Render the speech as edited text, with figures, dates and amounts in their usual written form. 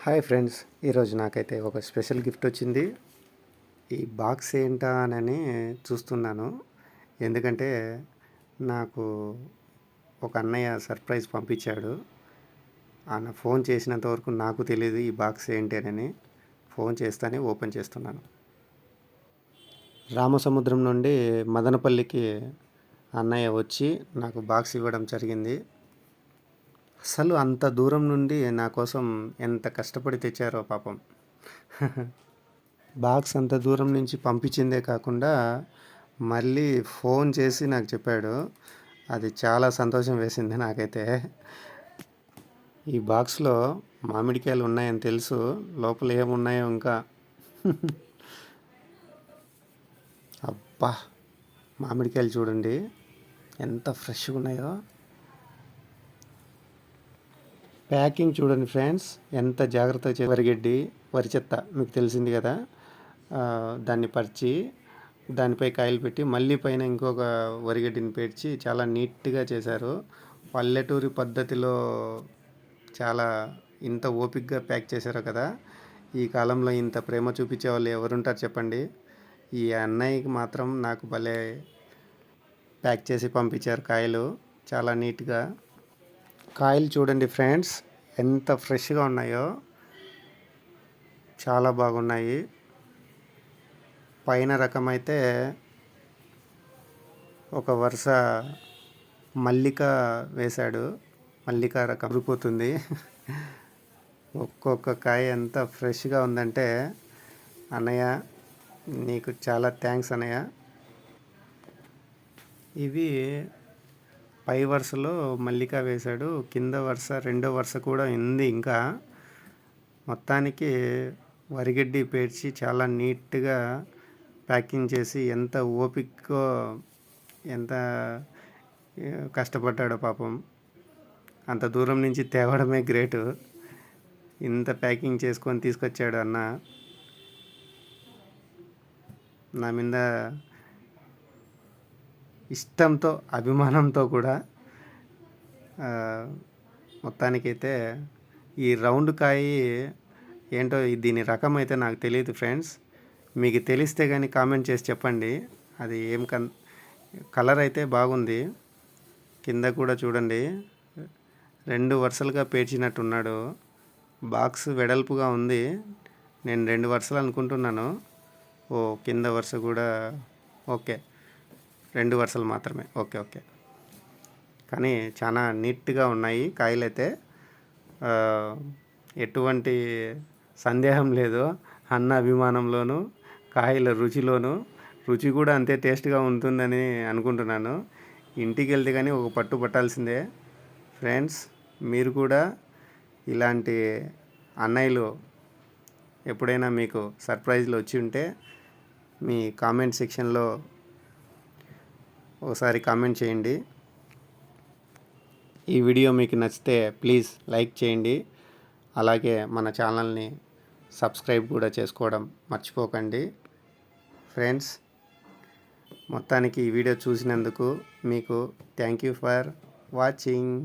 Hi friends, ఈరోజు నాకైతే ఒక స్పెషల్ గిఫ్ట్ వచ్చింది. ఈ బాక్స్ ఏంటా అని చూస్తున్నాను. ఎందుకంటే నాకు ఒక అన్నయ్య సర్ప్రైజ్ పంపించాడు. ఆయన ఫోన్ చేసినంత వరకు నాకు తెలియదు ఈ బాక్స్ ఏంటి అని. ఫోన్ చేస్తానే ఓపెన్ చేస్తున్నాను. రామసముద్రం నుండి మదనపల్లికి అన్నయ్య వచ్చి నాకు బాక్స్ ఇవ్వడం జరిగింది. అసలు అంత దూరం నుండి నా కోసం ఎంత కష్టపడి తెచ్చారో పాపం. బాక్స్ అంత దూరం నుంచి పంపించిందే కాకుండా మళ్ళీ ఫోన్ చేసి నాకు చెప్పాడు. అది చాలా సంతోషం వేసింది నాకైతే. ఈ బాక్స్లో మామిడికాయలు ఉన్నాయని తెలుసు, లోపల ఏమున్నాయో ఇంకా. అబ్బా, మామిడికాయలు చూడండి ఎంత ఫ్రెష్గా ఉన్నాయో. ప్యాకింగ్ చూడండి ఫ్రెండ్స్, ఎంత జాగ్రత్తగా వరిగడ్డి, వరి చెత్త మీకు తెలిసింది కదా, దాన్ని పరిచి దానిపై కాయలు పెట్టి మళ్ళీ పైన ఇంకొక వరిగడ్డిని పేర్చి చాలా నీట్గా చేశారు. పల్లెటూరి పద్ధతిలో చాలా ఇంత ఓపికగా ప్యాక్ చేశారు కదా. ఈ కాలంలో ఇంత ప్రేమ చూపించే వాళ్ళు ఎవరుంటారు చెప్పండి. ఈ అన్నయ్యకి మాత్రం నాకు భలే ప్యాక్ చేసి పంపించారు కాయలు చాలా నీట్గా. కాయలు చూడండి ఫ్రెండ్స్, ఎంత ఫ్రెష్గా ఉన్నాయో, చాలా బాగున్నాయి. పైన రకం అయితే ఒక వరుస మల్లిక వేశాడు. మల్లిక రకం ఉరిపోతుంది. ఒక్కొక్క కాయ ఎంత ఫ్రెష్గా ఉందంటే, అన్నయ్య నీకు చాలా థ్యాంక్స్ అన్నయ్య. ఇవి పై వరుసలో మల్లిక వేశాడు, కింద వరుస రెండో వరుస కూడా ఉంది. ఇంకా మొత్తానికి వరిగడ్డి పేర్చి చాలా నీట్గా ప్యాకింగ్ చేసి ఎంత ఓపికగా ఎంత కష్టపడ్డాడో పాపం. అంత దూరం నుంచి తేవడమే గ్రేటు. ఇంత ప్యాకింగ్ చేసుకొని తీసుకొచ్చాడు అన్న. నా మీద ఇష్టంతో అభిమానంతో కూడా. మొత్తానికైతే ఈ రౌండ్ కాయ ఏంటో దీని రకం అయితే నాకు తెలియదు ఫ్రెండ్స్. మీకు తెలిస్తే కానీ కామెంట్ చేసి చెప్పండి. అది ఏం కలర్ అయితే బాగుంది. కింద కూడా చూడండి, 2 వరుసలుగా పేర్చినట్టున్నాడు. బాక్స్ వెడల్పుగా ఉంది. నేను 2 వరుసలు అనుకుంటున్నాను. కింద వరుస కూడా ఓకే, 2 వరుసలు మాత్రమే. ఓకే. కానీ చాలా నీట్గా ఉన్నాయి కాయలు అయితే. ఎటువంటి సందేహం లేదు అన్న అభిమానంలోను, కాయల రుచిలోను. రుచి కూడా అంతే టేస్ట్గా ఉంటుందని అనుకుంటున్నాను. ఇంటికి వెళ్తే కానీ ఒక పట్టు పట్టాల్సిందే ఫ్రెండ్స్. మీరు కూడా ఇలాంటి అన్నయ్యలు ఎప్పుడైనా మీకు సర్ప్రైజ్లు వచ్చి ఉంటే మీ కామెంట్ సెక్షన్లో ఒకసారి కామెంట్ చేయండి. ఈ వీడియో మీకు నచ్చితే ప్లీజ్ లైక్ చేయండి. అలాగే మన ఛానల్ని సబ్స్క్రైబ్ కూడా చేసుకోవడం మర్చిపోకండి ఫ్రెండ్స్. మొత్తానికి ఈ వీడియో చూసినందుకు మీకు థ్యాంక్ యూ ఫర్ వాచింగ్.